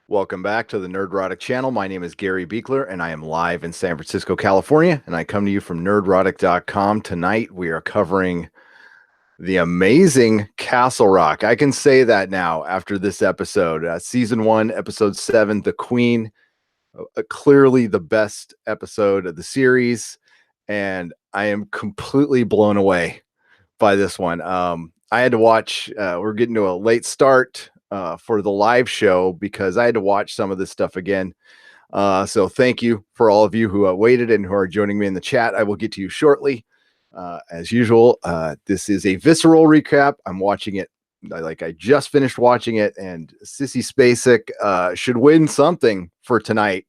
Welcome back to the Nerdrotic channel. My name is Gary Beekler, and I am live in San Francisco, California, and I come to you from nerdrotic.com. Tonight, we are covering the amazing Castle Rock. I can say that now after this episode. Season 1, Episode 7, The Queen. Clearly the best episode of the series, and I am completely blown away by this one. I had to watch, we're getting to a late start for the live show because I had to watch some of this stuff again. So thank you for all of you who waited and who are joining me in the chat. I will get to you shortly. As usual, this is a visceral recap. I'm watching it like I just finished watching it, and Sissy Spacek should win something for tonight.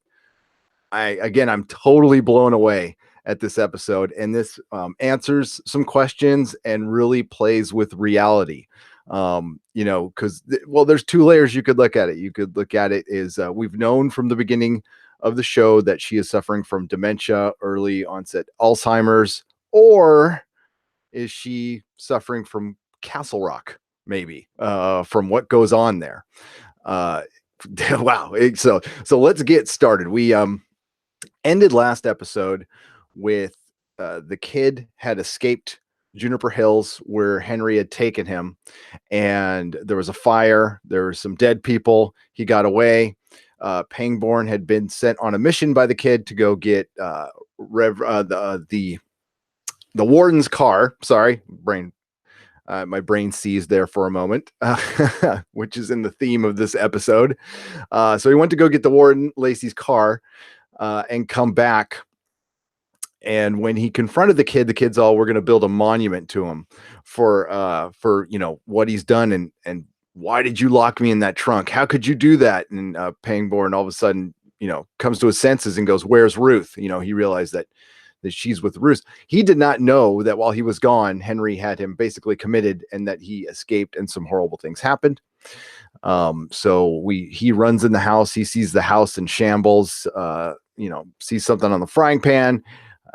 I'm totally blown away at this episode, and this answers some questions and really plays with reality. Because there's two layers you could look at it. You could look at it as we've known from the beginning of the show that she is suffering from dementia, early onset Alzheimer's, or is she suffering from Castle Rock, maybe, from what goes on there. Wow. So let's get started. We ended last episode with the kid had escaped Juniper Hills where Henry had taken him, and there was a fire. There were some dead people. He got away. Pangborn had been sent on a mission by the kid to go get the warden's car. Sorry, brain. My brain seized there for a moment, which is in the theme of this episode. So he went to go get the warden Lacey's car and come back. And when he confronted the kid's all, we're going to build a monument to him for what he's done, and why did you lock me in that trunk? How could you do that? And Pangborn all of a sudden, comes to his senses and goes, "Where's Ruth?" He realized that she's with Ruth. He did not know that while he was gone, Henry had him basically committed and that he escaped and some horrible things happened. So he runs in the house. He sees the house in shambles, sees something on the frying pan.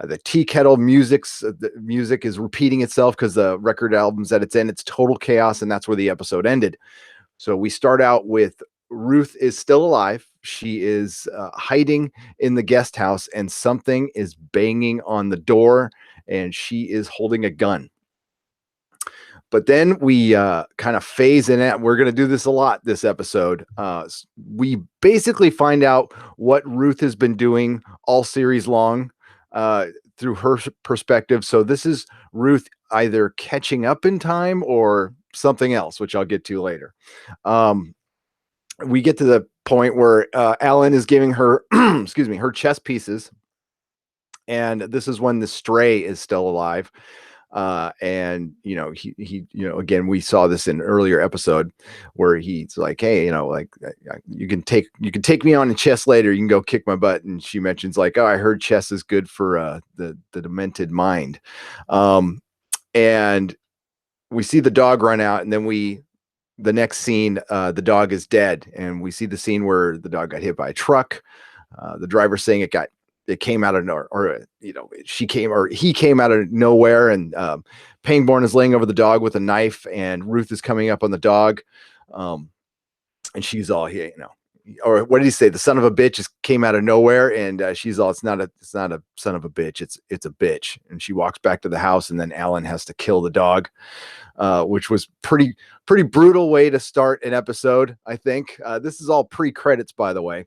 The tea kettle the music is repeating itself because the record album's at its end. It's total chaos, and that's where the episode ended. So we start out with Ruth is still alive. She is hiding in the guest house, and something is banging on the door, and she is holding a gun. But then we kind of phase in it. We're going to do this a lot this episode. We basically find out what Ruth has been doing all series long through her perspective. So this is Ruth either catching up in time or something else, which I'll get to later. We get to the point where Alan is giving her, her chess pieces. And this is when the stray is still alive. And he again, we saw this in an earlier episode where he's like, "Hey, you can take me on in chess later. You can go kick my butt." And she mentions like, "Oh, I heard chess is good for the demented mind." And we see the dog run out, and then the next scene, the dog is dead, and we see the scene where the dog got hit by a truck. The driver saying it came out of nowhere, or he came out of nowhere, and Pangborn is laying over the dog with a knife, and Ruth is coming up on the dog, and she's all here, or what did he say? The son of a bitch came out of nowhere, and she's all, it's not a son of a bitch, it's a bitch. And she walks back to the house, and then Alan has to kill the dog, which was pretty brutal way to start an episode. I think this is all pre-credits, by the way.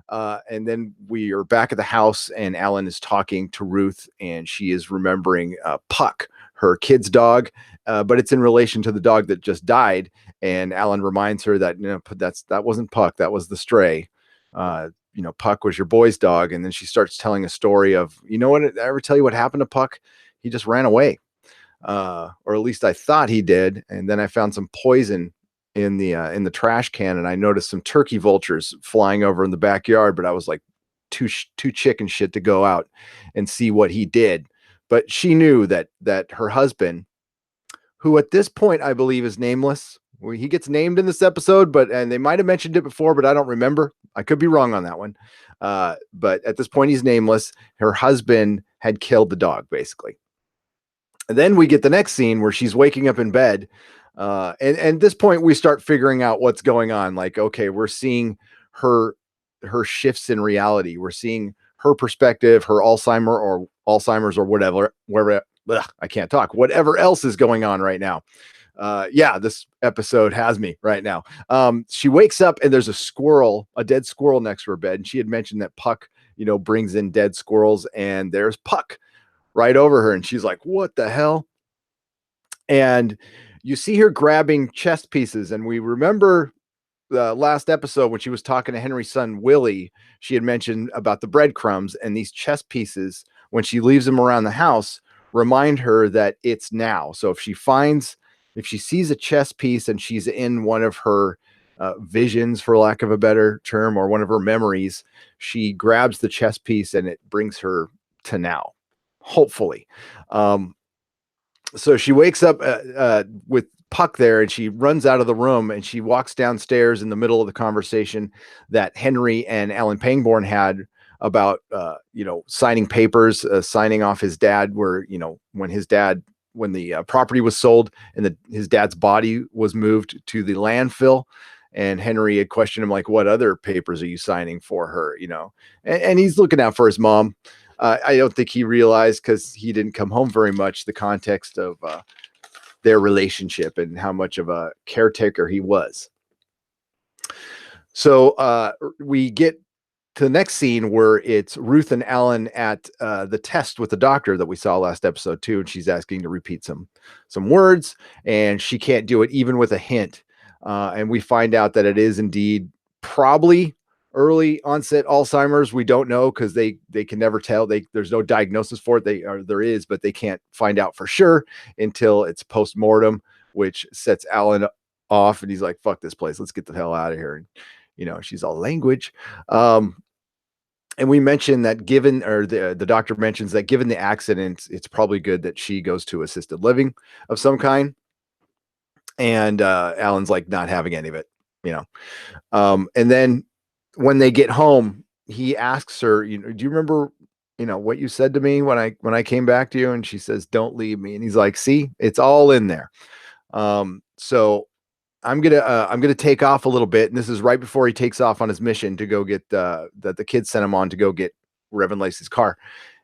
And then we are back at the house, and Alan is talking to Ruth, and she is remembering Puck, her kid's dog, but it's in relation to the dog that just died. And Alan reminds her that that wasn't Puck, that was the stray. Puck was your boy's dog. And then she starts telling a story of, what, did I ever tell you what happened to Puck? He just ran away, or at least I thought he did. And then I found some poison in the trash can, and I noticed some turkey vultures flying over in the backyard, but I was like too chicken shit to go out and see what he did. But she knew that her husband, who at this point I believe is nameless, he gets named in this episode, and they might have mentioned it before, but I don't remember. I could be wrong on that one. But at this point he's nameless. Her husband had killed the dog, basically. And then we get the next scene where she's waking up in bed. And at this point, we start figuring out what's going on. Like, okay, we're seeing her shifts in reality. We're seeing her perspective, her Alzheimer's or whatever, wherever. Ugh, I can't talk. Whatever else is going on right now. Yeah, this episode has me right now. She wakes up and there's a dead squirrel next to her bed. And she had mentioned that Puck, brings in dead squirrels, and there's Puck right over her. And she's like, what the hell? And you see her grabbing chess pieces. And we remember the last episode when she was talking to Henry's son, Willie, she had mentioned about the breadcrumbs, and these chess pieces, when she leaves them around the house, remind her that it's now. So if she sees a chess piece and she's in one of her visions, for lack of a better term, or one of her memories, she grabs the chess piece and it brings her to now, hopefully. So she wakes up with Puck there, and she runs out of the room, and she walks downstairs in the middle of the conversation that Henry and Alan Pangborn had about signing papers, signing off his dad, where when the property was sold and his dad's body was moved to the landfill. And Henry had questioned him, like, what other papers are you signing for her? And he's looking out for his mom. I don't think he realized, because he didn't come home very much, the context of their relationship and how much of a caretaker he was. So we get to the next scene where it's Ruth and Alan at the test with the doctor that we saw last episode too, and she's asking to repeat some words, and she can't do it even with a hint. And we find out that it is indeed probably early onset Alzheimer's. We don't know, because they can never tell. There's no diagnosis for it. There is, but they can't find out for sure until it's post-mortem, which sets Alan off, and he's like, fuck this place, let's get the hell out of here. And she's all language. And we mentioned that the doctor mentions that given the accident, it's probably good that she goes to assisted living of some kind. And Alan's like not having any of it, and then when they get home, he asks her, do you remember, what you said to me when I came back to you? And she says, don't leave me. And he's like, see, it's all in there. So I'm gonna take off a little bit, and this is right before he takes off on his mission to go get that the kids sent him on to go get Reverend Lacey's car.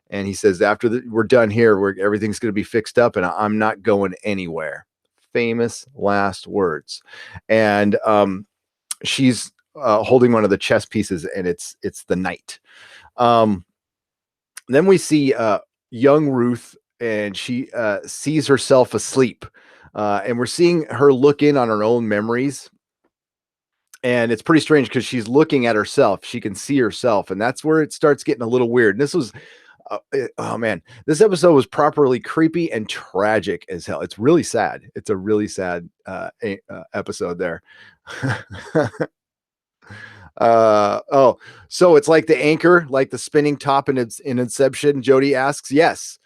And he says, after we're done here, everything's gonna be fixed up, and I'm not going anywhere. Famous last words. And she's holding one of the chess pieces, and it's the knight. Then we see young Ruth, and she sees herself asleep. And we're seeing her look in on her own memories. And it's pretty strange, because she's looking at herself. She can see herself. And that's where it starts getting a little weird. And this was, oh man, this episode was properly creepy and tragic as hell. It's really sad. It's a really sad episode there. So it's like the anchor, like the spinning top in Inception, Jody asks. Yes,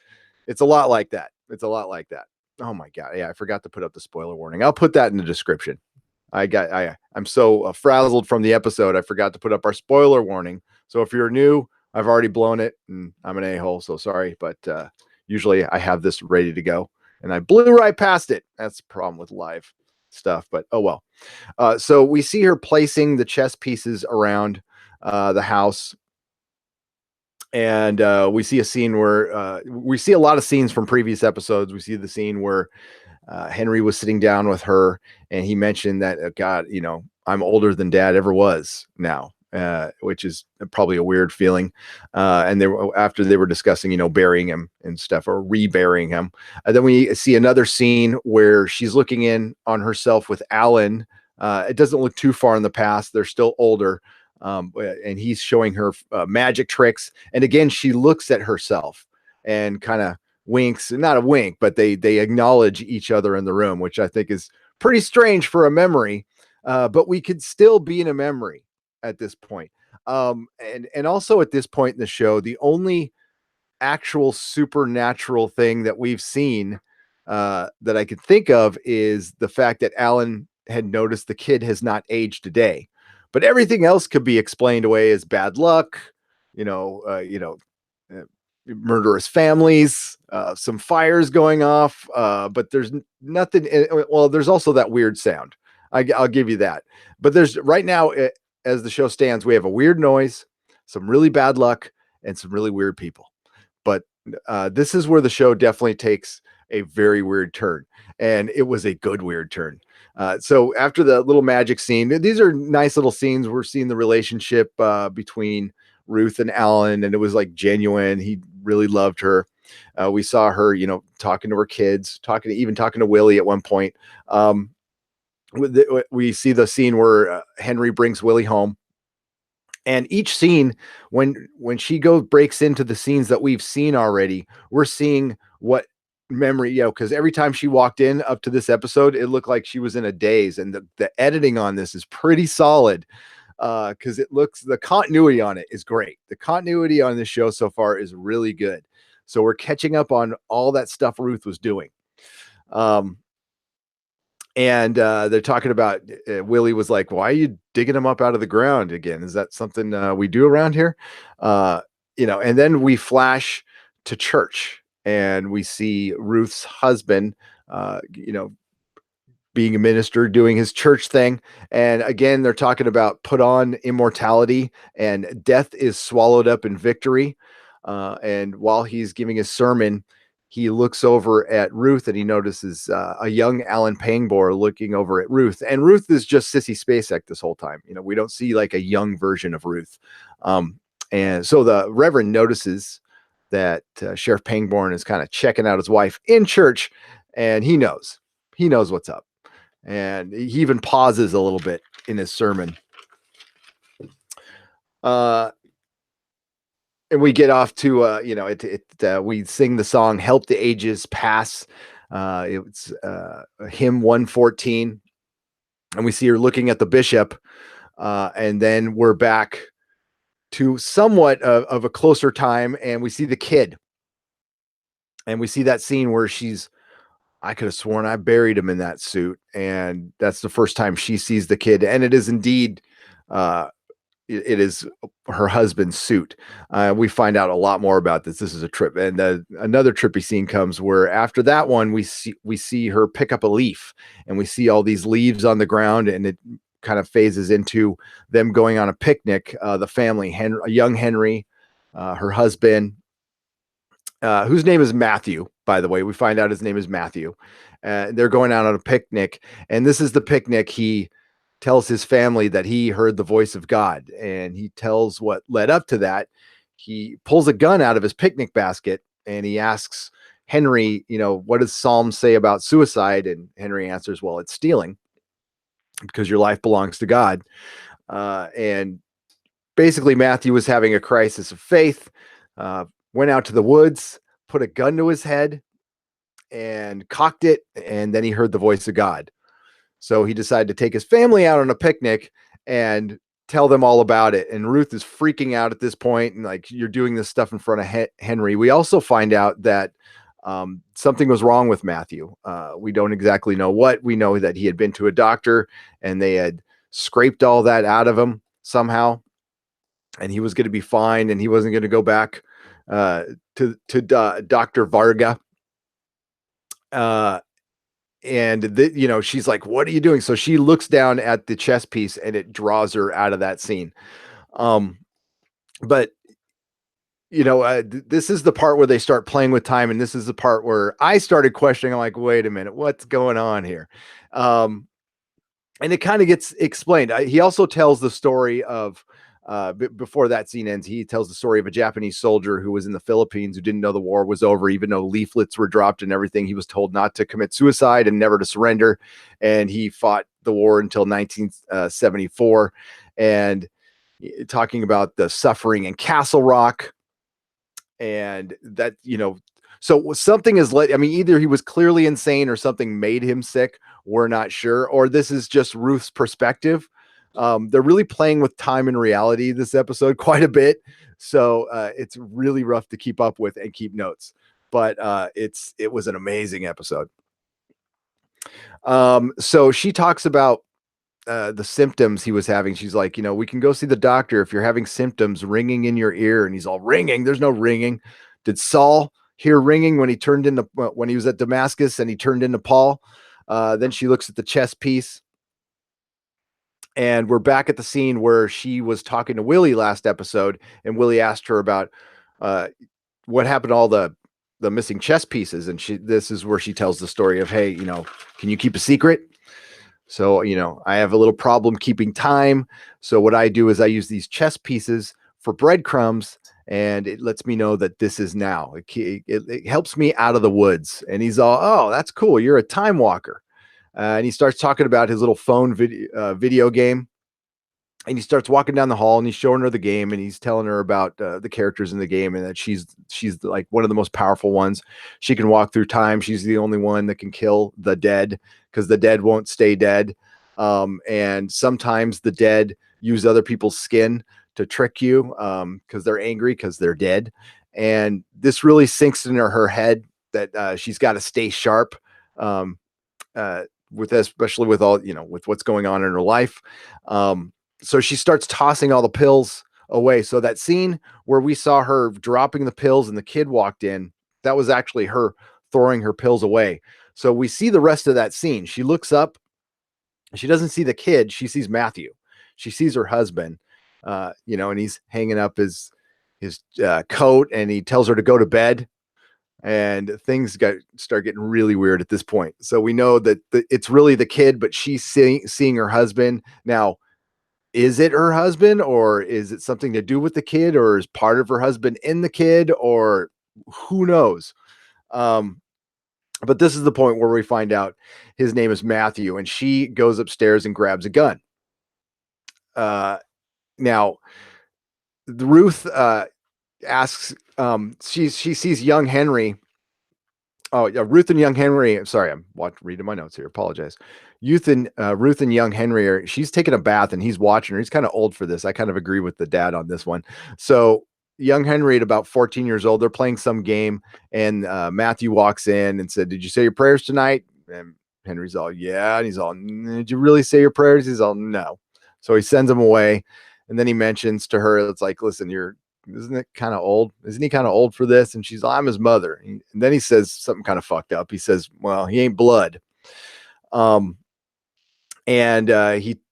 it's a lot like that. Oh my God. Yeah, I forgot to put up the spoiler warning. I'll put that in the description. I'm so frazzled from the episode, I forgot to put up our spoiler warning. So if you're new, I've already blown it, and I'm an a-hole, so sorry. But usually I have this ready to go, and I blew right past it. That's the problem with live stuff, but oh well. So we see her placing the chess pieces around the house. And we see a scene where we see a lot of scenes from previous episodes. We see the scene where Henry was sitting down with her, and he mentioned that, God, I'm older than Dad ever was now, which is probably a weird feeling. And after they were discussing, burying him and stuff, or reburying him. And then we see another scene where she's looking in on herself with Alan. It doesn't look too far in the past. They're still older. And he's showing her magic tricks. And again, she looks at herself and kind of winks, not a wink, but they acknowledge each other in the room, which I think is pretty strange for a memory. But we could still be in a memory at this point. And also at this point in the show, the only actual supernatural thing that we've seen that I could think of is the fact that Alan had noticed the kid has not aged a day. But everything else could be explained away as bad luck, murderous families, some fires going off. But there's nothing. Well, there's also that weird sound. I'll give you that. But there's right now, as the show stands, we have a weird noise, some really bad luck, and some really weird people. But this is where the show definitely takes a very weird turn, and it was a good weird turn. So after the little magic scene, these are nice little scenes. We're seeing the relationship between Ruth and Alan, and it was like genuine. He really loved her. We saw her, talking to her kids, even talking to Willie at one point. We see the scene where Henry brings Willie home, and each scene, when she breaks into the scenes that we've seen already, we're seeing what memory, because every time she walked in up to this episode, it looked like she was in a daze, and the editing on this is pretty solid, because the continuity on it is great. The continuity on this show so far is really good. So we're catching up on all that stuff Ruth was doing. And they're talking about Willie was like, "Why are you digging him up out of the ground again? Is that something we do around here?" And then we flash to church, and we see Ruth's husband, being a minister, doing his church thing. And again, they're talking about put on immortality, and death is swallowed up in victory. And while he's giving his sermon, he looks over at Ruth, and he notices a young Alan Pangborn looking over at Ruth. And Ruth is just Sissy Spacek this whole time. We don't see like a young version of Ruth. And so the Reverend notices that Sheriff Pangborn is kind of checking out his wife in church, and he knows what's up. And he even pauses a little bit in his sermon. And we get off to, we sing the song "Help the Ages Pass." It's hymn 114. And we see her looking at the bishop. And then we're back to somewhat of a closer time, and we see the kid. And we see that scene where I could have sworn I buried him in that suit. And that's the first time she sees the kid. And it is indeed, it is her husband's suit. We find out a lot more about this. This is a trip. And another trippy scene comes where after that one, we see her pick up a leaf, and we see all these leaves on the ground, and it kind of phases into them going on a picnic. The family, young Henry, her husband, whose name is Matthew, by the way. We find out his name is Matthew. They're going out on a picnic, and this is the picnic. He tells his family that he heard the voice of God, and he tells what led up to that. He pulls a gun out of his picnic basket, and he asks Henry, what does Psalm say about suicide? And Henry answers, well, it's stealing, because your life belongs to God. And basically, Matthew was having a crisis of faith, went out to the woods, put a gun to his head, and cocked it, and then he heard the voice of God. So he decided to take his family out on a picnic and tell them all about it. And Ruth is freaking out at this point, and like, you're doing this stuff in front of Henry. We also find out that something was wrong with Matthew. We don't exactly know what. We know that he had been to a doctor, and they had scraped all that out of him somehow, and he was going to be fine, and he wasn't going to go back to Dr. Varga. And she's like, what are you doing? So she looks down at the chess piece, and it draws her out of that scene. But this is the part where they start playing with time, and this is the part where I started questioning. I'm like, wait a minute, what's going on here? And it kind of gets explained. He also tells the story of, before that scene ends, he tells the story of a Japanese soldier who was in the Philippines, who didn't know the war was over, even though leaflets were dropped and everything. He was told not to commit suicide and never to surrender. And he fought the war until 1974. And talking about the suffering in Castle Rock, and that, so something is either he was clearly insane or something made him sick. We're not sure. Or this is just Ruth's perspective. They're really playing with time and reality this episode quite a bit. So it's really rough to keep up with and keep notes. But it was an amazing episode. So she talks about the symptoms he was having. She's like, we can go see the doctor if you're having symptoms ringing in your ear. And he's all, ringing? There's no ringing. Did Saul hear ringing when he was at Damascus and he turned into Paul? Then she looks at the chess piece, And we're back at the scene where she was talking to Willie last episode, and Willie asked her about uh, what happened to all the missing chess pieces. And this is where she tells the story of, hey, can you keep a secret? So, I have a little problem keeping time. So what I do is I use these chess pieces for breadcrumbs, and it lets me know that this is now. It helps me out of the woods. And he's all, oh, that's cool. You're a time walker. And he starts talking about his little phone video game. And he starts walking down the hall, and he's showing her the game, and he's telling her about the characters in the game, and that she's like one of the most powerful ones. She can walk through time. She's the only one that can kill the dead, because the dead won't stay dead. And sometimes the dead use other people's skin to trick you, because they're angry because they're dead. And this really sinks into her head that she's got to stay sharp. Um, with especially with all with what's going on in her life. So she starts tossing all the pills away. So that scene where we saw her dropping the pills and the kid walked in, that was actually her throwing her pills away. So we see the rest of that scene. She looks up, she doesn't see the kid, she sees Matthew. She sees her husband, and he's hanging up his coat, and he tells her to go to bed. And things start getting really weird at this point. So we know that it's really the kid, but she's seeing her husband. Now, is it her husband, or is it something to do with the kid, or is part of her husband in the kid, or who knows? But this is the point where we find out his name is Matthew, and she goes upstairs and grabs a gun. Now, Ruth asks, she sees young Henry. Oh, yeah, Ruth and young Henry. I'm sorry, I'm reading my notes here. Apologize. Ruth and young Henry she's taking a bath, and he's watching her. He's kind of old for this. I kind of agree with the dad on this one. So young Henry at about 14 years old, they're playing some game, and Matthew walks in and said, "Did you say your prayers tonight?" And Henry's all, "Yeah." And he's all, "Did you really say your prayers?" He's all, "No." So he sends him away, and then he mentions to her, it's like, "Listen, isn't it kind of old? Isn't he kind of old for this?" And she's like, "I'm his mother." And then he says something kind of fucked up. He says, "Well, he ain't blood." Um, and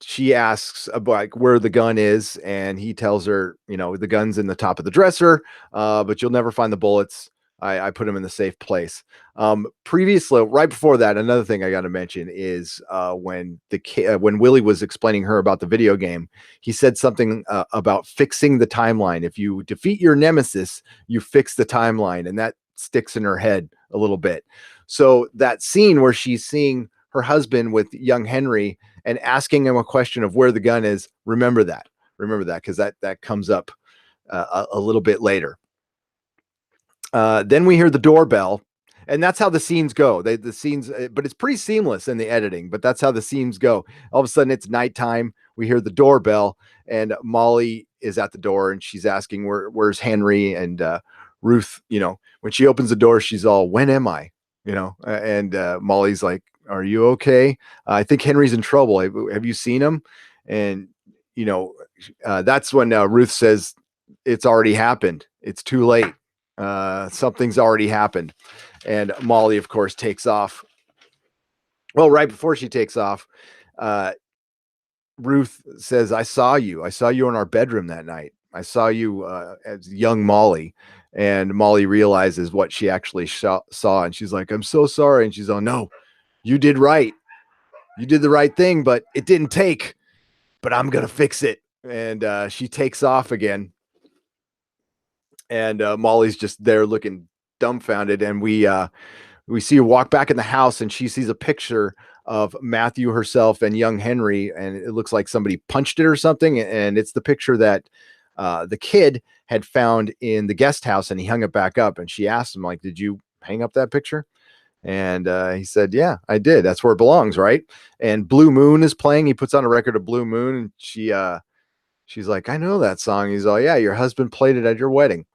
she asks about like where the gun is, and he tells her, the gun's in the top of the dresser, but you'll never find the bullets. I put them in the safe place. Previously, right before that, another thing I got to mention is when Willie was explaining her about the video game, he said something about fixing the timeline. If you defeat your nemesis, you fix the timeline, and that sticks in her head a little bit. So that scene where she's seeing her husband with young Henry and asking him a question of where the gun is, remember that, because that comes up a little bit later. Then we hear the doorbell, and that's how the scenes go. The scenes, but it's pretty seamless in the editing. But that's how the scenes go. All of a sudden, it's nighttime. We hear the doorbell, and Molly is at the door, and she's asking where's Henry. And Ruth, when she opens the door, she's all, "When am I?" And Molly's like, "Are you okay? I think Henry's in trouble. Have you seen him?" And that's when Ruth says, "It's already happened. It's too late. Something's already happened." And Molly, of course, takes off. Well, right before she takes off, Ruth says, I saw you in our bedroom that night. I saw you as young Molly." And Molly realizes what she actually saw, and she's like, "I'm so sorry." And she's all, "No, you did right. You did the right thing, but it didn't take, but I'm going to fix it." And she takes off again. And Molly's just there looking dumbfounded. And we see her walk back in the house, and she sees a picture of Matthew, herself, and young Henry. And it looks like somebody punched it or something. And it's the picture that the kid had found in the guest house, and he hung it back up. And she asked him, like, "Did you hang up that picture?" And he said, "Yeah, I did. That's where it belongs, right?" And Blue Moon is playing. He puts on a record of Blue Moon, and she's like, "I know that song." He's all, "Yeah, your husband played it at your wedding."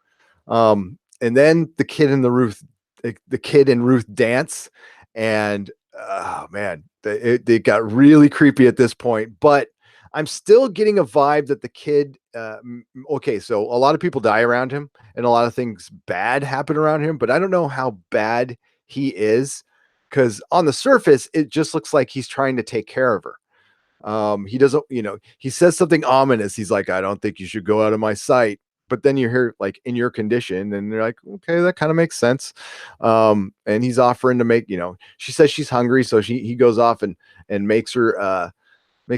And then the kid and Ruth dance, and oh man, it got really creepy at this point. But I'm still getting a vibe that the kid. Okay, so a lot of people die around him, and a lot of things bad happen around him, but I don't know how bad he is, because on the surface, it just looks like he's trying to take care of her. He doesn't, he says something ominous. He's like, I don't think you should go out of my sight. But then you hear like in your condition, and they're like, okay, that kind of makes sense. And he's offering to make, she says she's hungry, so he goes off and makes her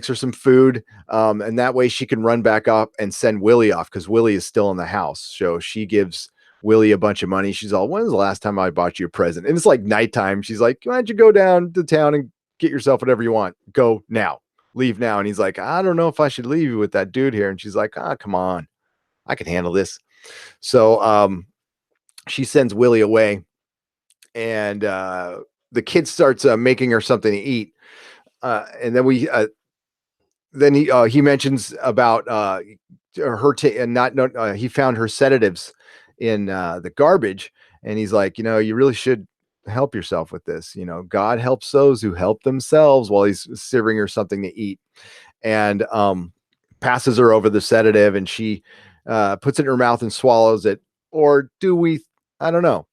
some food. And that way she can run back up and send Willie off, because Willie is still in the house. So she gives Willie a bunch of money. She's all, when's the last time I bought you a present? And it's like nighttime. She's like, why don't you go down to town and get yourself whatever you want? Go now. Leave now. And he's like, I don't know if I should leave you with that dude here. And she's like, come on, I can handle this. So she sends Willie away, and the kid starts making her something to eat. And then he mentions about her he found her sedatives in the garbage, and he's like, you really should help yourself with this. God helps those who help themselves, while he's serving her something to eat, and passes her over the sedative, and she puts it in her mouth and swallows it. Or do we? I don't know.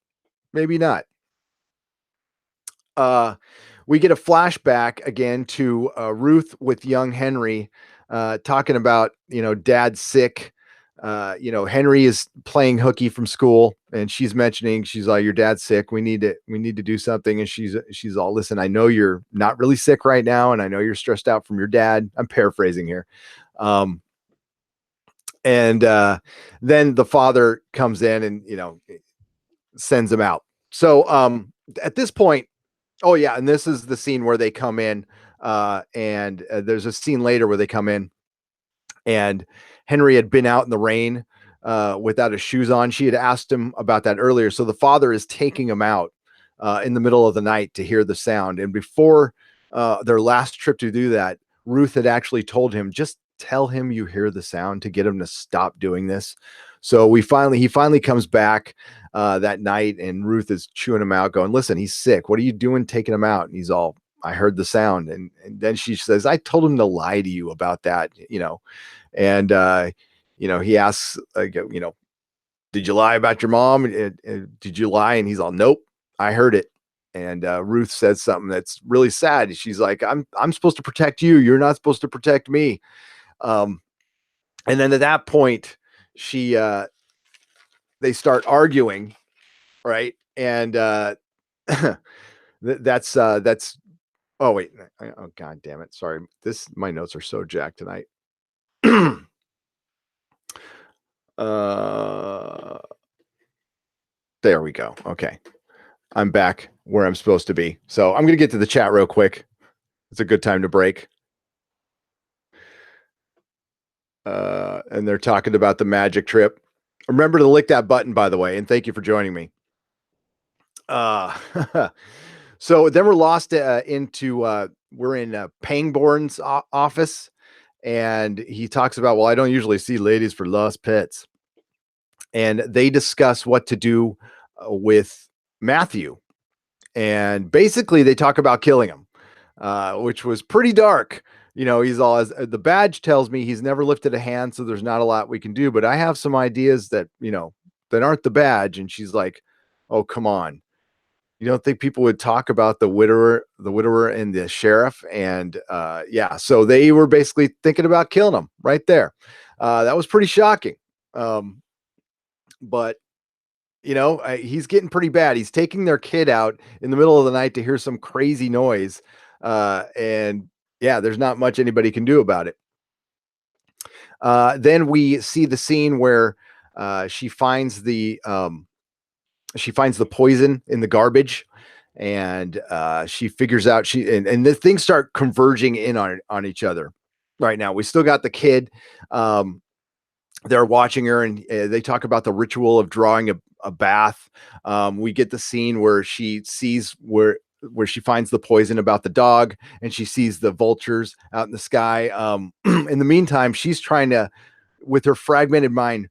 Maybe not. We get a flashback again to Ruth with young Henry, talking about, dad's sick. Henry is playing hooky from school, and she's mentioning, she's like, your dad's sick. We need to do something. And she's all, listen, I know you're not really sick right now, and I know you're stressed out from your dad. I'm paraphrasing here. And then the father comes in and, sends him out. So at this point, oh yeah, and this is the scene where they come in, and there's a scene later where they come in, and Henry had been out in the rain without his shoes on. She had asked him about that earlier. So the father is taking him out in the middle of the night to hear the sound. And before their last trip to do that, Ruth had actually told him, just tell him you hear the sound, to get him to stop doing this. So he finally comes back that night, and Ruth is chewing him out, going, listen, he's sick. What are you doing taking him out? And he's all, I heard the sound. And then she says, I told him to lie to you about that, and he asks, did you lie about your mom? Did you lie? And he's all, nope, I heard it. And Ruth says something that's really sad. She's like, I'm supposed to protect you. You're not supposed to protect me. And then at that point, they start arguing, right? And that's oh wait, oh god damn it, sorry, my notes are so jacked tonight. There we go. Okay, I'm back where I'm supposed to be. So I'm gonna get to the chat real quick. It's a good time to break. And they're talking about the magic trip. Remember to lick that button, by the way, and thank you for joining me. So then we're lost we're in Pangborn's office, and he talks about, well, I don't usually see ladies for lost pets. And they discuss what to do with Matthew. And basically they talk about killing him, which was pretty dark. He's all, as the badge tells me, he's never lifted a hand, so there's not a lot we can do, but I have some ideas that, that aren't the badge. And she's like, oh, come on. You don't think people would talk about the widower and the sheriff? And yeah, so they were basically thinking about killing him right there. That was pretty shocking. But he's getting pretty bad. He's taking their kid out in the middle of the night to hear some crazy noise. And yeah, there's not much anybody can do about it. Then we see the scene where she finds the poison in the garbage, and she figures out and the things start converging in on each other. Right now, we still got the kid. They're watching her, and they talk about the ritual of drawing a bath. We get the scene where she sees where she finds the poison about the dog, and she sees the vultures out in the sky. In the meantime, she's trying to, with her fragmented mind,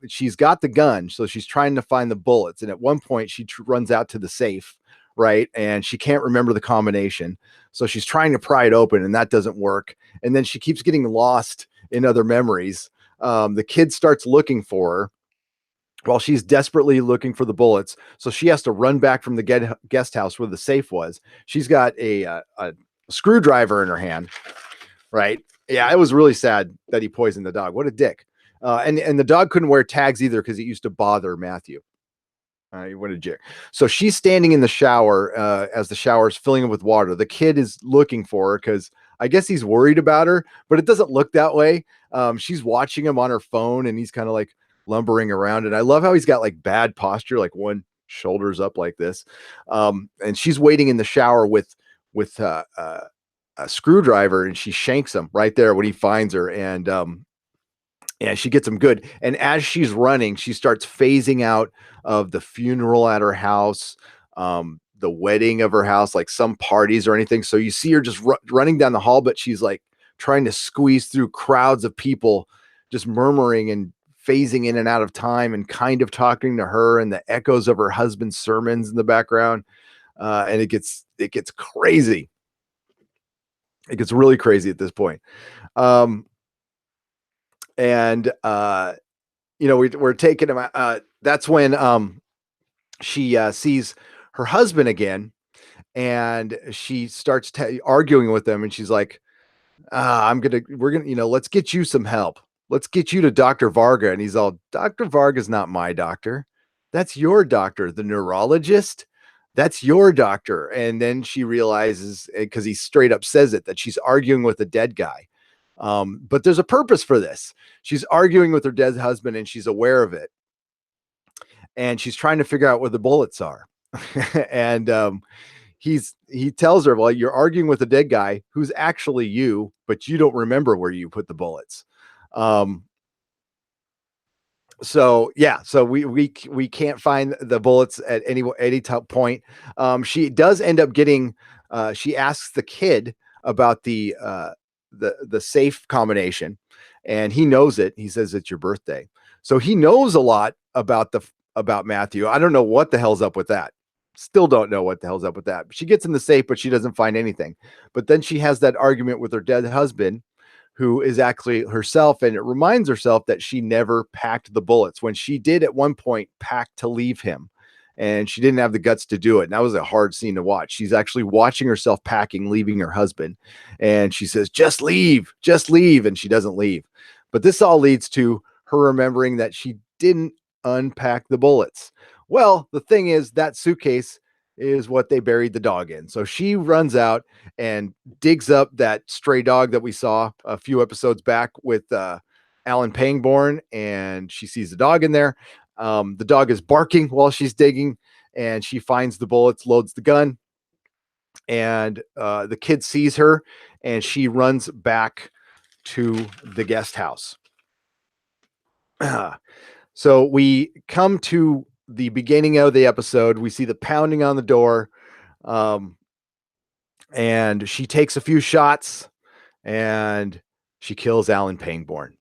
she's got the gun, so she's trying to find the bullets. And at one point she runs out to the safe, right? And she can't remember the combination. So she's trying to pry it open, and that doesn't work. And then she keeps getting lost in other memories. The kid starts looking for her while she's desperately looking for the bullets. So she has to run back from the guest house where the safe was. She's got a screwdriver in her hand, Right. Yeah, it was really sad that he poisoned the dog. What a dick. And the dog couldn't wear tags either because it used to bother Matthew. What a jerk. So she's standing in the shower as the shower is filling up with water. The kid is looking for her because I guess he's worried about her, but it doesn't look that way. She's watching him on her phone and he's kind of like lumbering around. And I love how he's got like bad posture, like one shoulders up like this. And she's waiting in the shower with a screwdriver and she shanks him right there when he finds her. And she gets him good. And as she's running, she starts phasing out of the funeral at her house, the wedding of her house, like some parties or anything. So you see her just running down the hall, but she's like trying to squeeze through crowds of people, just murmuring and phasing in and out of time and kind of talking to her and the echoes of her husband's sermons in the background. And it gets crazy. It gets really crazy at this point. And we're taking him. That's when she sees her husband again, and she starts arguing with him, and she's like, we're gonna, let's get you some help. Let's get you to Dr. Varga. And he's all, Dr. Varga's not my doctor. That's your doctor, the neurologist. That's your doctor. And then she realizes, because he straight up says it, that she's arguing with a dead guy. But there's a purpose for this. She's arguing with her dead husband and she's aware of it. And she's trying to figure out where the bullets are. And he tells her, well, you're arguing with a dead guy who's actually you, but you don't remember where you put the bullets. So we can't find the bullets at any point. She does end up getting, she asks the kid about the safe combination, and he knows it. He says it's your birthday. So he knows a lot about Matthew. I don't know what the hell's up with that. Still don't know what the hell's up with that. She gets in the safe, but she doesn't find anything. But then she has that argument with her dead husband, who is actually herself, and it reminds herself that she never packed the bullets when she did at one point pack to leave him, and she didn't have the guts to do it. And that was a hard scene to watch. She's actually watching herself packing, leaving her husband, and she says, just leave, and she doesn't leave. But this all leads to her remembering that she didn't unpack the bullets. Well, the thing is, that suitcase is what they buried the dog in. So she runs out and digs up that stray dog that we saw a few episodes back with Alan Pangborn, and she sees the dog in there. The dog is barking while she's digging, and she finds the bullets, loads the gun, and the kid sees her, and she runs back to the guest house. So we come to the beginning of the episode. We see the pounding on the door, and she takes a few shots, and she kills Alan Pangborn.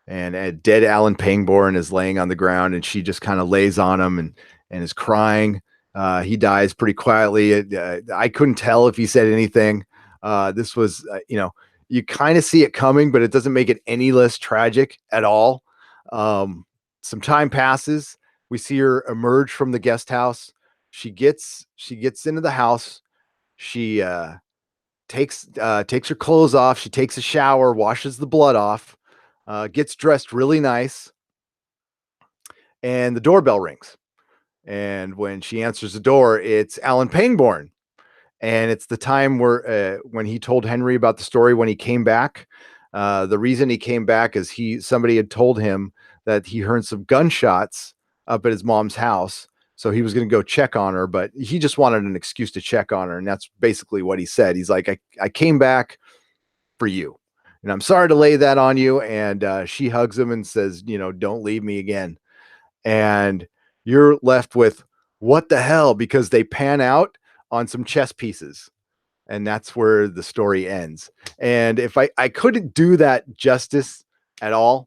And a dead Alan Pangborn is laying on the ground, and she just kind of lays on him and is crying. He dies pretty quietly. I couldn't tell if he said anything. This was, you kind of see it coming, but it doesn't make it any less tragic at all. Some time passes. We see her emerge from the guest house. She gets into the house. She takes her clothes off. She takes a shower, washes the blood off, gets dressed really nice, and the doorbell rings. And when she answers the door, it's Alan Pangborn. And it's the time where when he told Henry about the story when he came back. The reason he came back is somebody had told him that he heard some gunshots up at his mom's house. So he was going to go check on her, but he just wanted an excuse to check on her. And that's basically what he said. He's like, I came back for you, and I'm sorry to lay that on you. And she hugs him and says, don't leave me again. And you're left with, what the hell? Because they pan out on some chess pieces. And that's where the story ends. And if I couldn't do that justice at all,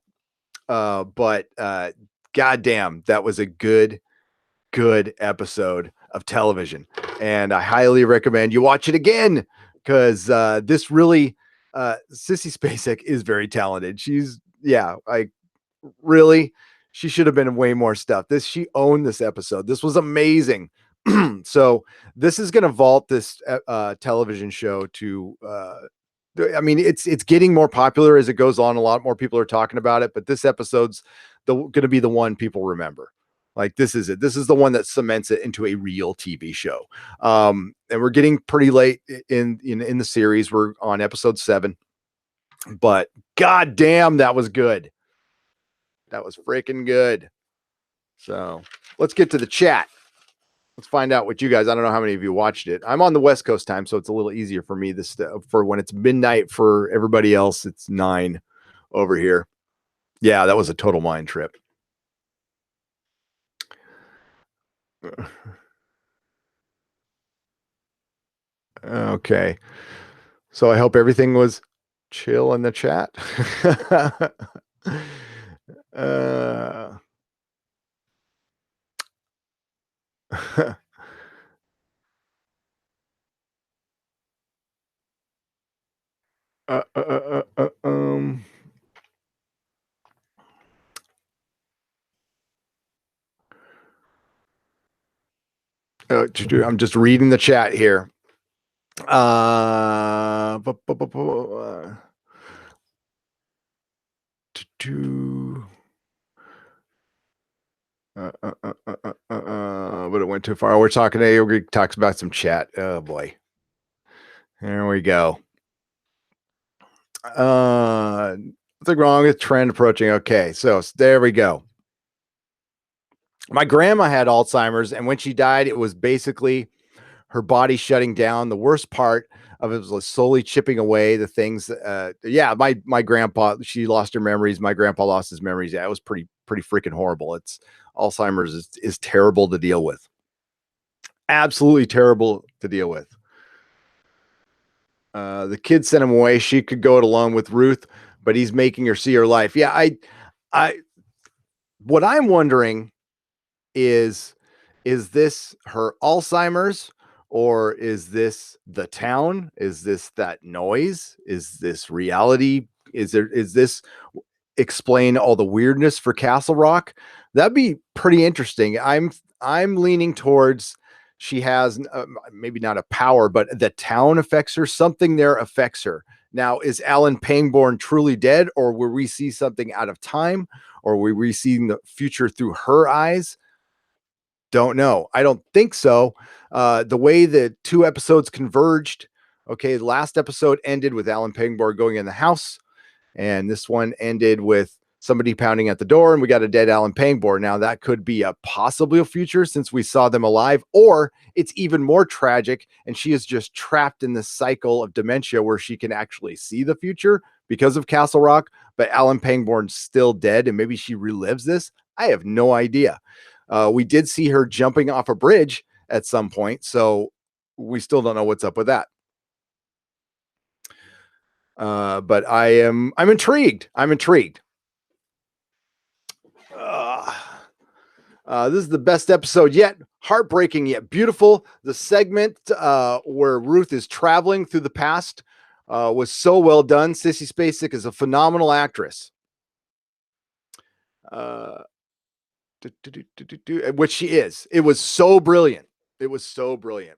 but goddamn, that was a good episode of television. And I highly recommend you watch it again, because this really, Sissy Spacek is very talented. She should have been in way more stuff. She owned this episode. This was amazing. So this is going to vault this television show to I mean, it's getting more popular as it goes on. A lot more people are talking about it, but this episode's going to be the one people remember. Like, this is it. This is the one that cements it into a real TV show. And we're getting pretty late in the series. We're on episode 7, but god damn, that was good. That was freaking good. So let's get to the chat. Let's find out what you guys. I don't know how many of you watched it. I'm on the West Coast time, so it's a little easier for me. For when it's midnight for everybody else, it's 9 over here. Yeah, that was a total mind trip. Okay, so I hope everything was chill in the chat. I'm just reading the chat here. But it went too far. We're talking. We talks about some chat. Oh boy, there we go. Nothing wrong with trend approaching. Okay, so there we go. My grandma had Alzheimer's, and when she died, it was basically her body shutting down. The worst part of it was slowly chipping away the things. Yeah, my grandpa, she lost her memories. My grandpa lost his memories. Yeah, it was pretty freaking horrible. It's Alzheimer's is terrible to deal with. Absolutely terrible to deal with. The kid sent him away. She could go it alone with Ruth, but he's making her see her life. Yeah, what I'm wondering is this her Alzheimer's, or is this the town? Is this that noise? Is this reality? Is this explain all the weirdness for Castle Rock? That'd be pretty interesting. I'm leaning towards she has maybe not a power, but the town affects her. Something there affects her. Now, is Alan Pangborn truly dead, or will we see something out of time, or will we see the future through her eyes? Don't know. I don't think so. The way the 2 episodes converged, okay, the last episode ended with Alan Pangborn going in the house, and this one ended with somebody pounding at the door, and we got a dead Alan Pangborn. Now, that could be a possible future since we saw them alive, or it's even more tragic, and she is just trapped in this cycle of dementia where she can actually see the future because of Castle Rock, but Alan Pangborn's still dead, and maybe she relives this. I have no idea. We did see her jumping off a bridge at some point, so we still don't know what's up with that. But I'm intrigued. I'm intrigued. This is the best episode yet. Heartbreaking yet beautiful. The segment where Ruth is traveling through the past was so well done. Sissy Spacek is a phenomenal actress. Which she is. It was so brilliant. It was so brilliant.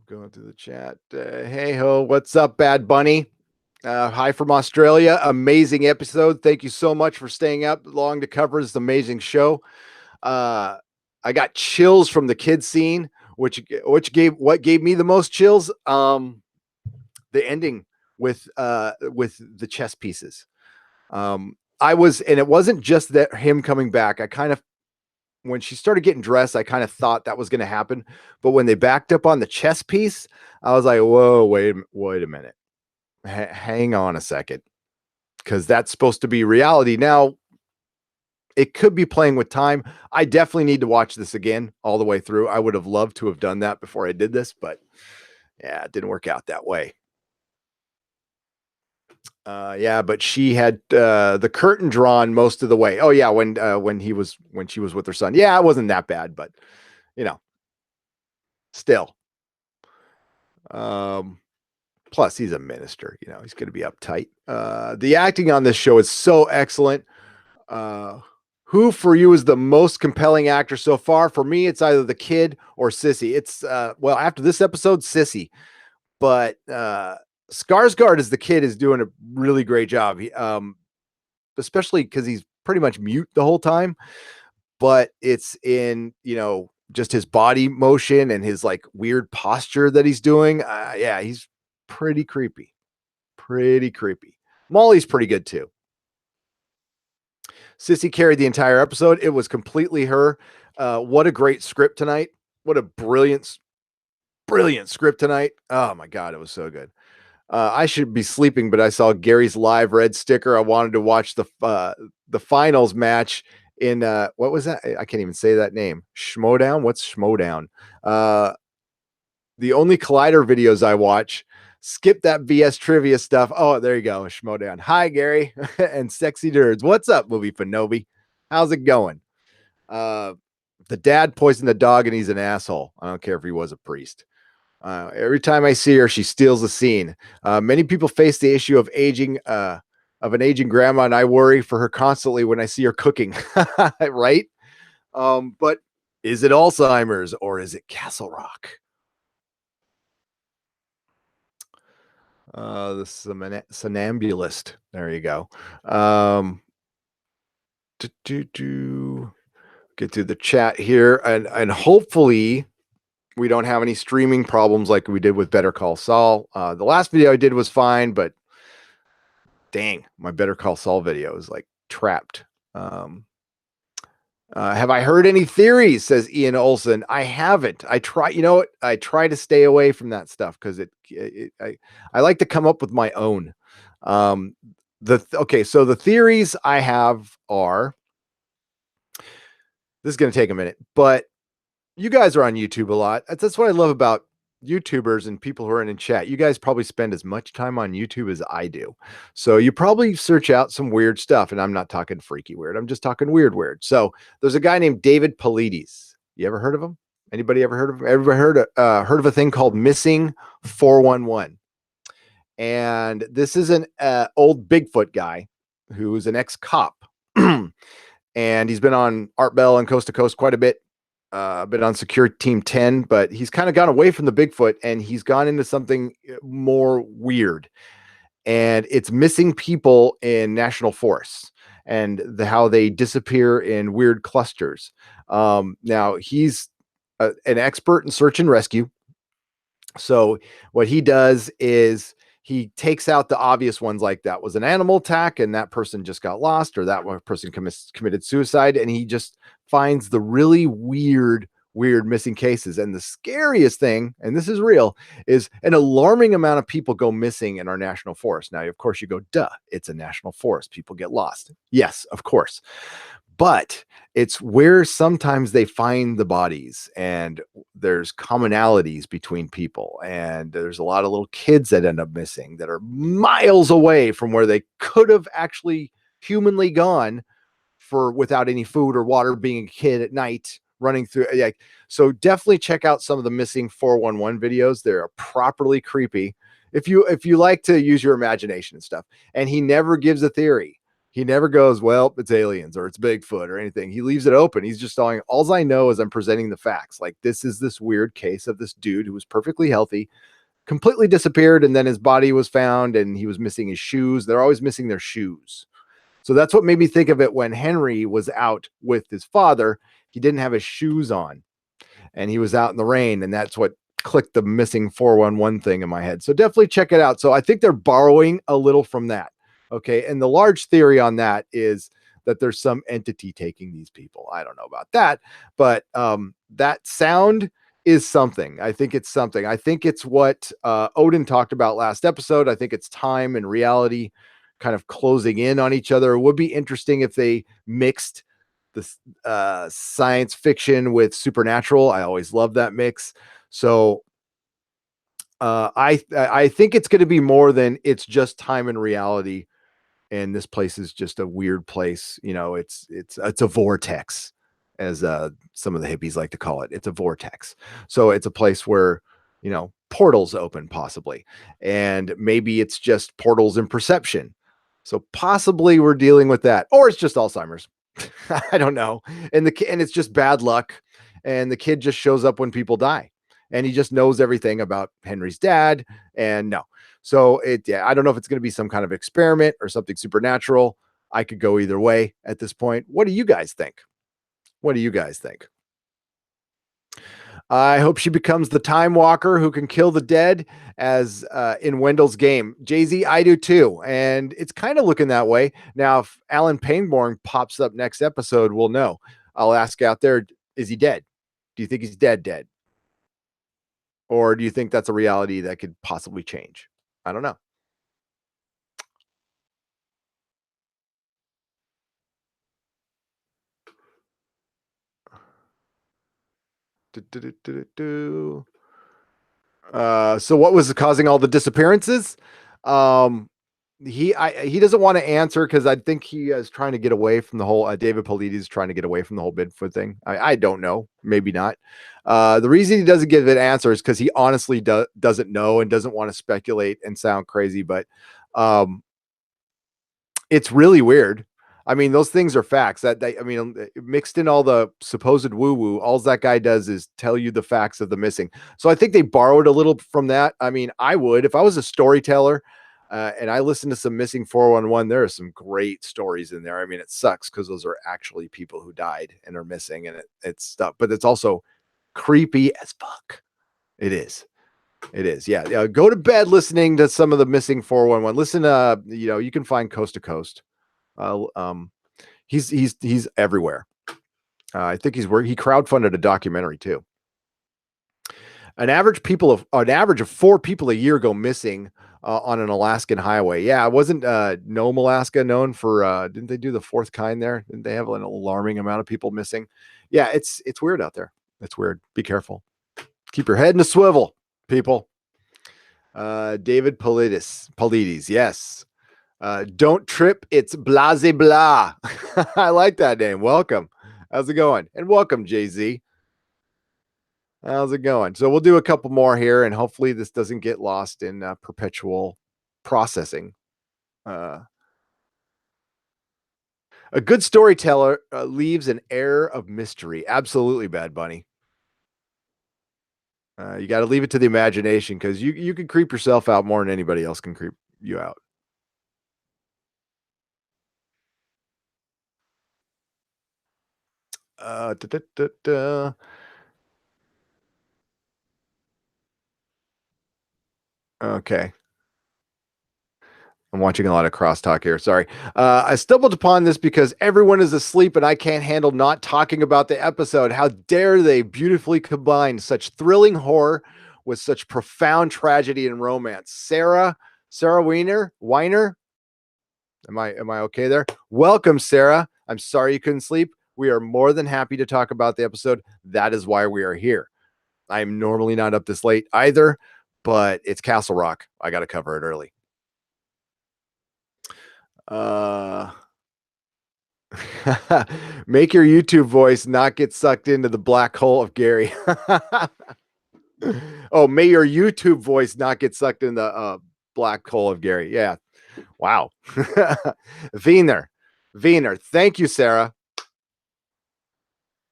Going through the chat. Hey ho, what's up, Bad Bunny? Hi from Australia. Amazing episode. Thank you so much for staying up long to cover this amazing show. I got chills from the kid scene, which gave me the most chills. The ending with the chess pieces. And it wasn't just that him coming back. When she started getting dressed, I kind of thought that was going to happen. But when they backed up on the chess piece, I was like, whoa, wait a minute. Hang on a second. Because that's supposed to be reality. Now, it could be playing with time. I definitely need to watch this again all the way through. I would have loved to have done that before I did this, but yeah, it didn't work out that way. Yeah, but she had the curtain drawn most of the way. Oh yeah, when she was with her son. Yeah, it wasn't that bad, but still. Plus he's a minister, he's going to be uptight. The acting on this show is so excellent. Who for you is the most compelling actor so far? For me, it's either the kid or Sissy. It's well, after this episode, Sissy. But Skarsgård as the kid is doing a really great job. Especially because he's pretty much mute the whole time, but it's in, just his body motion and his like weird posture that he's doing. Yeah, he's pretty creepy. Pretty creepy. Molly's pretty good too. Sissy carried the entire episode. It was completely her. What a great script tonight. What a brilliant script tonight. Oh my God, it was so good. I should be sleeping, but I saw Gary's live red sticker. I wanted to watch the finals match in what was that? I can't even say that name. Schmodown? What's Schmodown? The only Collider videos I watch. Skip that BS trivia stuff. Oh, there you go. Schmodown. Hi, Gary and Sexy Nerds. What's up, Movie Fanobi? How's it going? The dad poisoned the dog and he's an asshole. I don't care if he was a priest. Every time I see her, she steals the scene. Many people face the issue of an aging grandma, and I worry for her constantly when I see her cooking. Right? But is it Alzheimer's or is it Castle Rock? The Somnambulist. There you go. Get to the chat here, and hopefully we don't have any streaming problems like we did with Better Call Saul. The last video I did was fine, but dang, my Better Call Saul video is like trapped. Have I heard any theories? Says Ian Olson. I haven't. I try to stay away from that stuff because I like to come up with my own. Okay, so the theories I have are, this is going to take a minute, but you guys are on YouTube a lot. That's what I love about YouTubers and people who are in chat. You guys probably spend as much time on YouTube as I do. So you probably search out some weird stuff, and I'm not talking freaky weird. I'm just talking weird. So there's a guy named David Paulides. You ever heard of him? Anybody ever heard of him? Everybody heard of a thing called Missing 411? And this is an old Bigfoot guy who's an ex-cop. And he's been on Art Bell and Coast to Coast quite a bit. Been on Secure Team 10, but he's kind of gone away from the Bigfoot and he's gone into something more weird. And it's missing people in national forests and how they disappear in weird clusters. Now, he's an expert in search and rescue. So what he does is he takes out the obvious ones, like that was an animal attack and that person just got lost, or that one person committed suicide, and he just finds the really weird missing cases. And the scariest thing, and this is real, is an alarming amount of people go missing in our national forest. Now, of course, you go, duh, it's a national forest. People get lost. Yes, of course. But it's where sometimes they find the bodies and there's commonalities between people. And there's a lot of little kids that end up missing that are miles away from where they could have actually humanly gone without any food or water, being a kid at night running through. So definitely check out some of the Missing 411 videos. They're properly creepy. If you like to use your imagination and stuff. And he never gives a theory. He never goes, well, it's aliens or it's Bigfoot or anything. He leaves it open. He's just telling, all I know is I'm presenting the facts. Like, this is this weird case of this dude who was perfectly healthy, completely disappeared, and then his body was found and he was missing his shoes. They're always missing their shoes. So that's what made me think of it when Henry was out with his father. He didn't have his shoes on and he was out in the rain. And that's what clicked the Missing 411 thing in my head. So definitely check it out. So I think they're borrowing a little from that. Okay. And the large theory on that is that there's some entity taking these people. I don't know about that, but that sound is something. I think it's something. I think it's what Odin talked about last episode. I think it's time and reality kind of closing in on each other. It would be interesting if they mixed the science fiction with supernatural. I always love that mix. So I think it's going to be more than it's just time and reality. And this place is just a weird place. It's a vortex, as some of the hippies like to call it. It's a vortex. So it's a place where, portals open possibly. And maybe it's just portals in perception. So possibly we're dealing with that, or it's just Alzheimer's. I don't know. And it's just bad luck. And the kid just shows up when people die. And he just knows everything about Henry's dad. And no. So yeah, I don't know if it's going to be some kind of experiment or something supernatural. I could go either way at this point. What do you guys think? What do you guys think? I hope she becomes the time walker who can kill the dead as in Wendell's game. Jay-Z, I do too. And it's kind of looking that way. Now, if Alan Pangborn pops up next episode, we'll know. I'll ask out there, is he dead? Do you think he's dead? Or do you think that's a reality that could possibly change? I don't know. So what was causing all the disappearances? Um, he doesn't want to answer because I think he is trying to get away from the whole David Polides is trying to get away from the whole Bigfoot thing. I don't know, maybe not. The reason he doesn't give an answer is because he honestly doesn't know and doesn't want to speculate and sound crazy. But um, it's really weird. I mean, those things are facts. I mean, mixed in all the supposed woo woo, all that guy does is tell you the facts of the missing. So I think they borrowed a little from that. I mean, I would if I was a storyteller. And I listened to some missing 411. There are some great stories in there. I mean, it sucks because those are actually people who died and are missing, and it's stuff, but it's also creepy as fuck. It is. It is. Yeah. Yeah. Go to bed listening to some of the missing 411. Listen, you can find Coast to Coast. Uh, um, he's everywhere. I think he crowdfunded a documentary too. An average of 4 people a year go missing on an Alaskan highway. Yeah, it wasn't Nome, Alaska, known for didn't they do the fourth kind there? Didn't they have an alarming amount of people missing? Yeah, it's weird out there. It's weird. Be careful. Keep your head in a swivel, people. David Polides, yes. Don't trip. It's blase blah. I like that name. Welcome. How's it going? And welcome, Jay-Z. How's it going? So we'll do a couple more here, and hopefully this doesn't get lost in perpetual processing. A good storyteller leaves an air of mystery. Absolutely, Bad Bunny. You got to leave it to the imagination because you can creep yourself out more than anybody else can creep you out. Da, da, da, da. Okay. I'm watching a lot of crosstalk here. Sorry. I stumbled upon this because everyone is asleep and I can't handle not talking about the episode. How dare they beautifully combine such thrilling horror with such profound tragedy and romance? Sarah Weiner. Am I okay there? Welcome, Sarah. I'm sorry you couldn't sleep. We are more than happy to talk about the episode. That is why we are here. I am normally not up this late either, but it's Castle Rock. I got to cover it early. Make your YouTube voice not get sucked into the black hole of Gary. Oh, may your YouTube voice not get sucked in the black hole of Gary. Yeah. Wow. Wiener. Thank you, Sarah.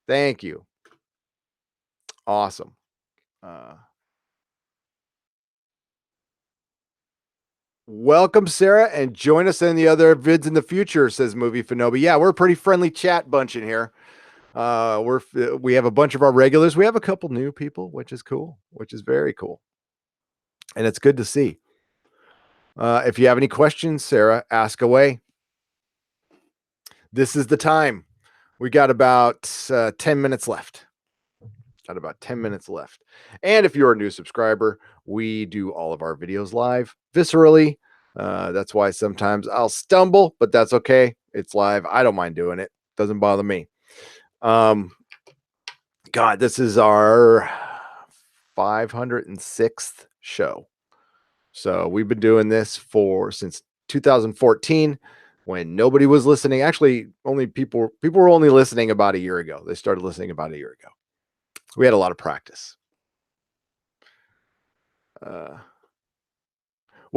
Thank you. Awesome. Welcome, Sarah, and join us in the other vids in the future, says Movie Finobi. Yeah, we're a pretty friendly chat bunch in here. We have a bunch of our regulars. We have a couple new people, which is cool, which is very cool. And it's good to see. If you have any questions, Sarah, ask away. This is the time. We got about 10 minutes left. And if you're a new subscriber, we do all of our videos live, viscerally. That's why sometimes I'll stumble, but that's okay. It's live. I don't mind doing it. Doesn't bother me. God, this is our 506th show. So we've been doing this since 2014 when nobody was listening. Actually, only people were only listening about a year ago. They started listening about a year ago. We had a lot of practice. What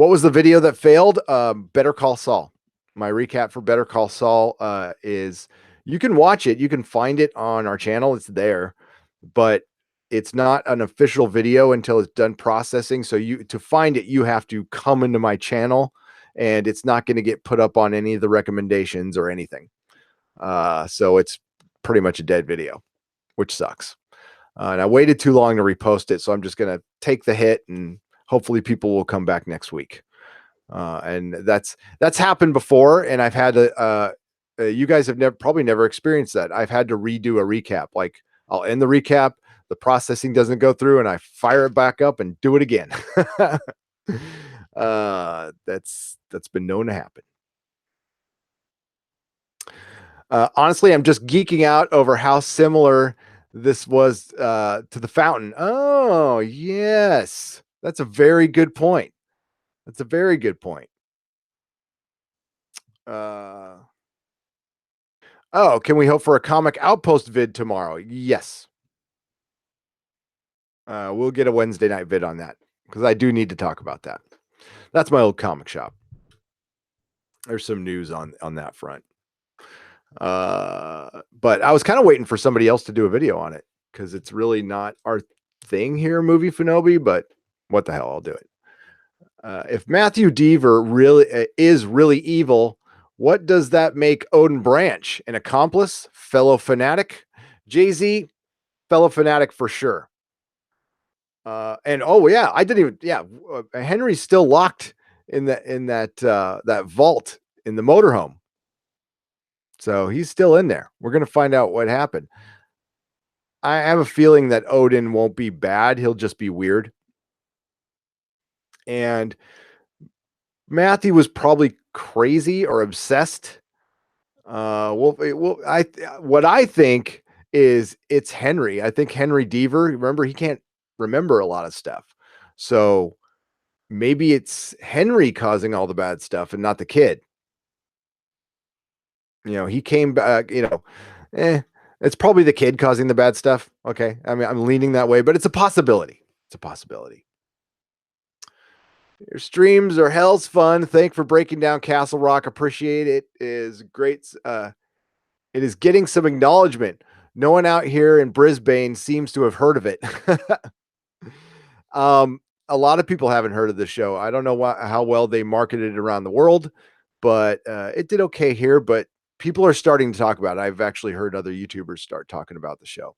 was the video that failed? Better Call Saul. My recap for Better Call Saul is You can watch it. You can find it on our channel. It's there, but it's not an official video until it's done processing. So you to find it, you have to come into my channel, and it's not going to get put up on any of the recommendations or anything. So it's pretty much a dead video, which sucks. And I waited too long to repost it, so I'm just going to take the hit, and hopefully people will come back next week. And that's happened before, and I've had to. You guys have probably never experienced that. I've had to redo a recap. Like I'll end the recap, the processing doesn't go through, and I fire it back up and do it again. That's been known to happen. Honestly, I'm just geeking out over how similar this was to the fountain. Oh, yes. That's a very good point. That's a very good point. Uh, oh, can we hope for a comic outpost vid tomorrow? Yes. We'll get a Wednesday night vid on that because I do need to talk about that. That's my old comic shop. There's some news on that front. But I was kind of waiting for somebody else to do a video on it because it's really not our thing here, Movie Finobi, but what the hell, I'll do it. If Matthew Deaver really is really evil, what does that make Odin Branch? An accomplice, fellow fanatic? Jay-Z, fellow fanatic for sure. And oh yeah, I didn't even Henry's still locked in that vault in the motorhome. So he's still in there. We're going to find out what happened. I have a feeling that Odin won't be bad. He'll just be weird. And Matthew was probably crazy or obsessed. What I think is it's Henry. I think Henry Deaver, remember, he can't remember a lot of stuff. So maybe it's Henry causing all the bad stuff and not the kid. He came back, it's probably the kid causing the bad stuff. Okay. I mean, I'm leaning that way, but it's a possibility. It's a possibility. Your streams are hell's fun. Thank for breaking down Castle Rock. Appreciate it. It is great. It is getting some acknowledgement. No one out here in Brisbane seems to have heard of it. A lot of people haven't heard of this show. I don't know how well they marketed it around the world, but it did okay here. But people are starting to talk about it. I've actually heard other YouTubers start talking about the show.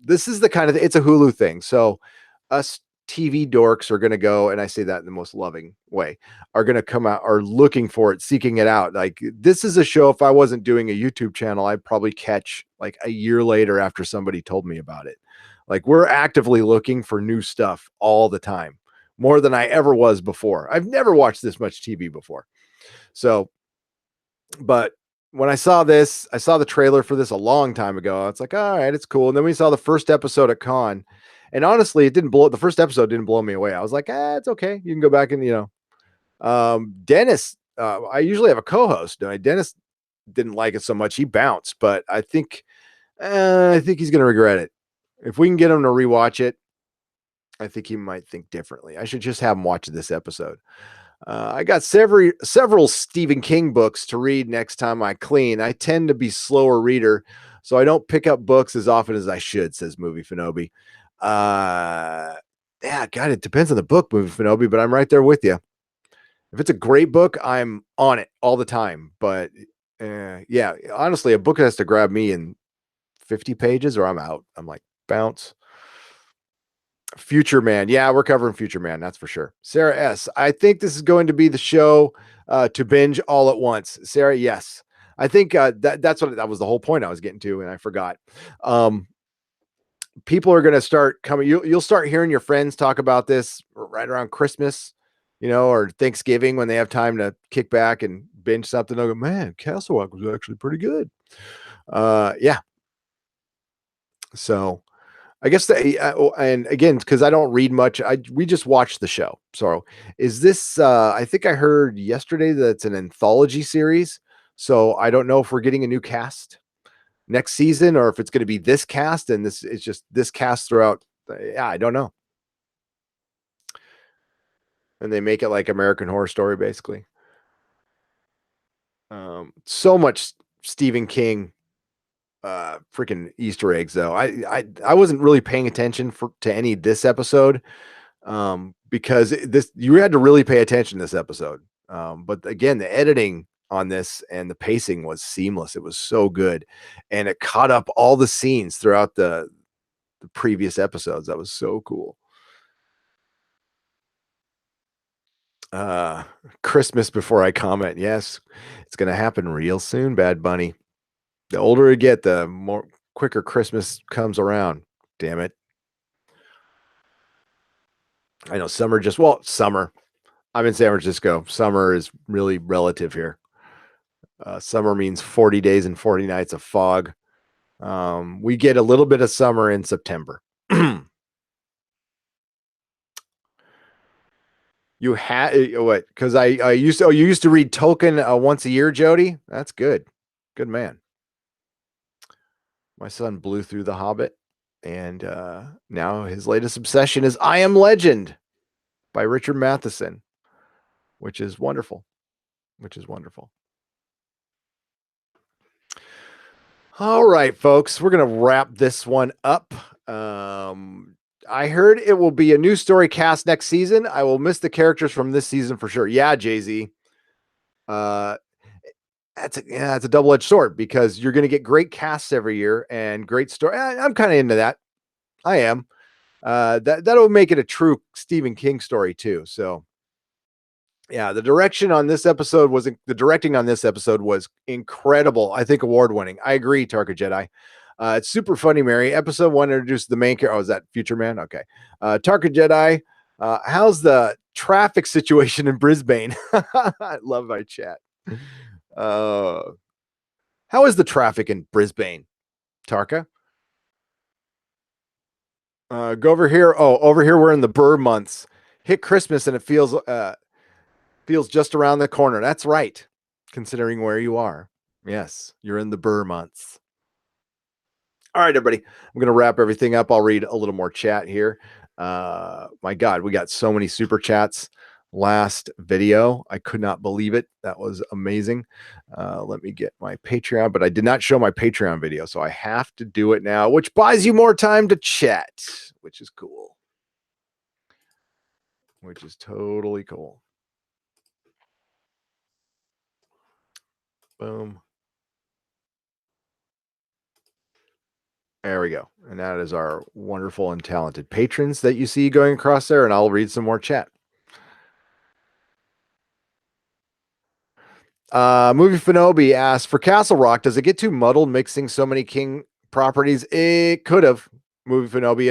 This is the kind of it's a Hulu thing. So us TV dorks are going to go, and I say that in the most loving way, are going to come out, are looking for it, seeking it out. Like this is a show. If I wasn't doing a YouTube channel, I'd probably catch like a year later after somebody told me about it. Like we're actively looking for new stuff all the time, more than I ever was before. I've never watched this much TV before. So, but when I saw this, I saw the trailer for this a long time ago. It's like, all right, it's cool. And then we saw the first episode at Con. And honestly, the first episode didn't blow me away. I was like, it's okay. You can go back and, Dennis, I usually have a co-host. Dennis didn't like it so much. He bounced, but I think he's going to regret it. If we can get him to rewatch it, I think he might think differently. I should just have him watch this episode. I got several Stephen King books to read next time I clean. I tend to be slower reader, so I don't pick up books as often as I should, says Movie Finobi. Yeah, God, it depends on the book, Movie Finobi, but I'm right there with you. If it's a great book, I'm on it all the time. But yeah, honestly, a book has to grab me in 50 pages or I'm out. I'm like, bounce. Future Man. Yeah, we're covering Future Man. That's for sure. Sarah S. I think this is going to be the show to binge all at once. Sarah, yes. I think that was the whole point I was getting to, and I forgot. People are going to start coming. You'll start hearing your friends talk about this right around Christmas, or Thanksgiving when they have time to kick back and binge something. They'll go, man, Castle Rock was actually pretty good. Yeah. So I guess and again, because I don't read much, we just watched the show. So is this, I think I heard yesterday that it's an anthology series. So I don't know if we're getting a new cast next season or if it's going to be this cast and this is just this cast throughout. Yeah, I don't know. And they make it like American Horror Story, basically. So much Stephen King freaking Easter eggs though. I wasn't really paying attention to any this episode because this you had to really pay attention this episode. But again, the editing on this and the pacing was seamless. It was so good, and it caught up all the scenes throughout the previous episodes. That was so cool. Uh, Christmas before I comment. Yes, it's gonna happen real soon, Bad Bunny. The older you get, the more quicker Christmas comes around. Damn it. I know summer. I'm in San Francisco. Summer is really relative here. Summer means 40 days and 40 nights of fog. We get a little bit of summer in September. You had what? Because I used to. Oh, you used to read Tolkien once a year, Jody. That's good. Good man. My son blew through The Hobbit, and now his latest obsession is I Am Legend by Richard Matheson, which is wonderful. Which is wonderful. All right, folks, we're gonna wrap this one up. I heard it will be a new story cast next season. I will miss the characters from this season for sure. Yeah, Jay-Z. Uh, it's a double-edged sword because you're going to get great casts every year and great story. I'm kind of into that. I am. That'll make it a true Stephen King story too. So, yeah, the directing on this episode was incredible. I think award-winning. I agree, Tarka Jedi. It's super funny, Mary. Episode 1 introduced the main character. Oh, is that Future Man? Okay. Tarka Jedi, how's the traffic situation in Brisbane? I love my chat. How is the traffic in Brisbane, Tarka? Go over here. Oh, over here we're in the Burr months. Hit Christmas and it feels just around the corner. That's right, considering where you are. Yes, you're in the Burr months. All right, everybody. I'm going to wrap everything up. I'll read a little more chat here. My God, we got so many super chats last video. I could not believe it. That was amazing. Let me get my Patreon, but I did not show my Patreon video, so I have to do it now, which buys you more time to chat, which is cool. Which is totally cool. Boom. There we go. And that is our wonderful and talented patrons that you see going across there. And I'll read some more chat. Movie Finobi asks, for Castle Rock, does it get too muddled mixing so many King properties? It could have. Movie Finobi,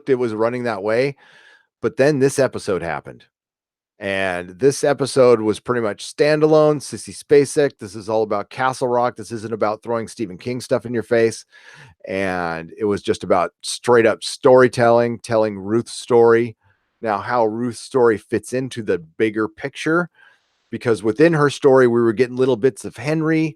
it was running that way. But then this episode happened. And this episode was pretty much standalone. Sissy Spacek. This is all about Castle Rock. This isn't about throwing Stephen King stuff in your face. And it was just about straight up storytelling, telling Ruth's story. Now, how Ruth's story fits into the bigger picture, because within her story, we were getting little bits of Henry.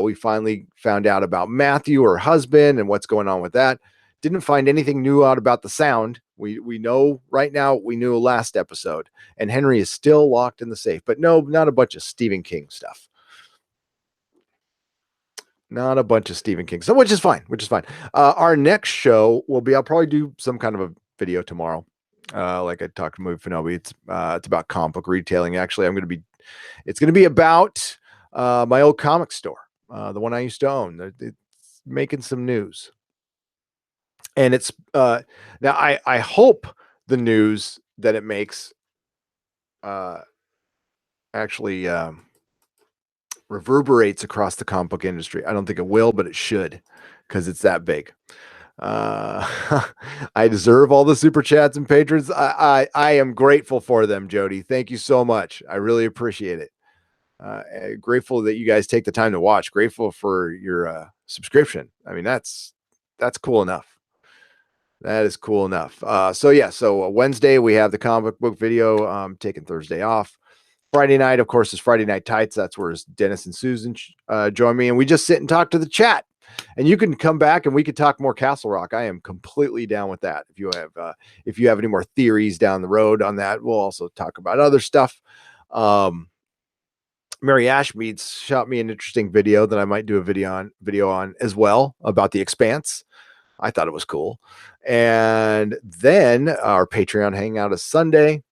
We finally found out about Matthew, her husband, and what's going on with that. Didn't find anything new out about the sound. We know right now, we knew last episode, and Henry is still locked in the safe, but no, not a bunch of Stephen King stuff. Not a bunch of Stephen King. So, which is fine. Our next show will be, I'll probably do some kind of a video tomorrow. Like I talked to Movie Finobi. It's about comic book retailing. Actually, it's going to be about my old comic store, the one I used to own. It's making some news. And it's now I hope the news that it makes actually reverberates across the comic book industry. I don't think it will, but it should, because it's that big. I deserve all the super chats and patrons. I am grateful for them, Jody. Thank you so much. I really appreciate it. Grateful that you guys take the time to watch. Grateful for your subscription. I mean, that's cool enough. That is cool enough. So Wednesday we have the comic book video. Taking Thursday off. Friday night, of course, is Friday Night Tights. That's where Dennis and Susan join me, and we just sit and talk to the chat. And you can come back and we could talk more Castle Rock. I am completely down with that. If you have any more theories down the road on that, we'll also talk about other stuff. Mary Ashmead's shot me an interesting video that I might do a video on as well about The Expanse. I thought it was cool. And then our Patreon hangout is Sunday.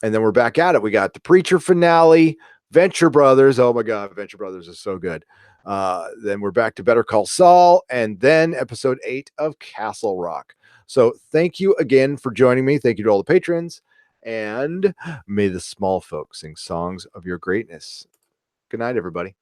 And then we're back at it. We got the Preacher finale, Venture Brothers. Oh my God, Venture Brothers is so good. Then we're back to Better Call Saul, and then episode 8 of Castle Rock. So thank you again for joining me. Thank you to all the patrons, and may the small folks sing songs of your greatness. Good night, everybody.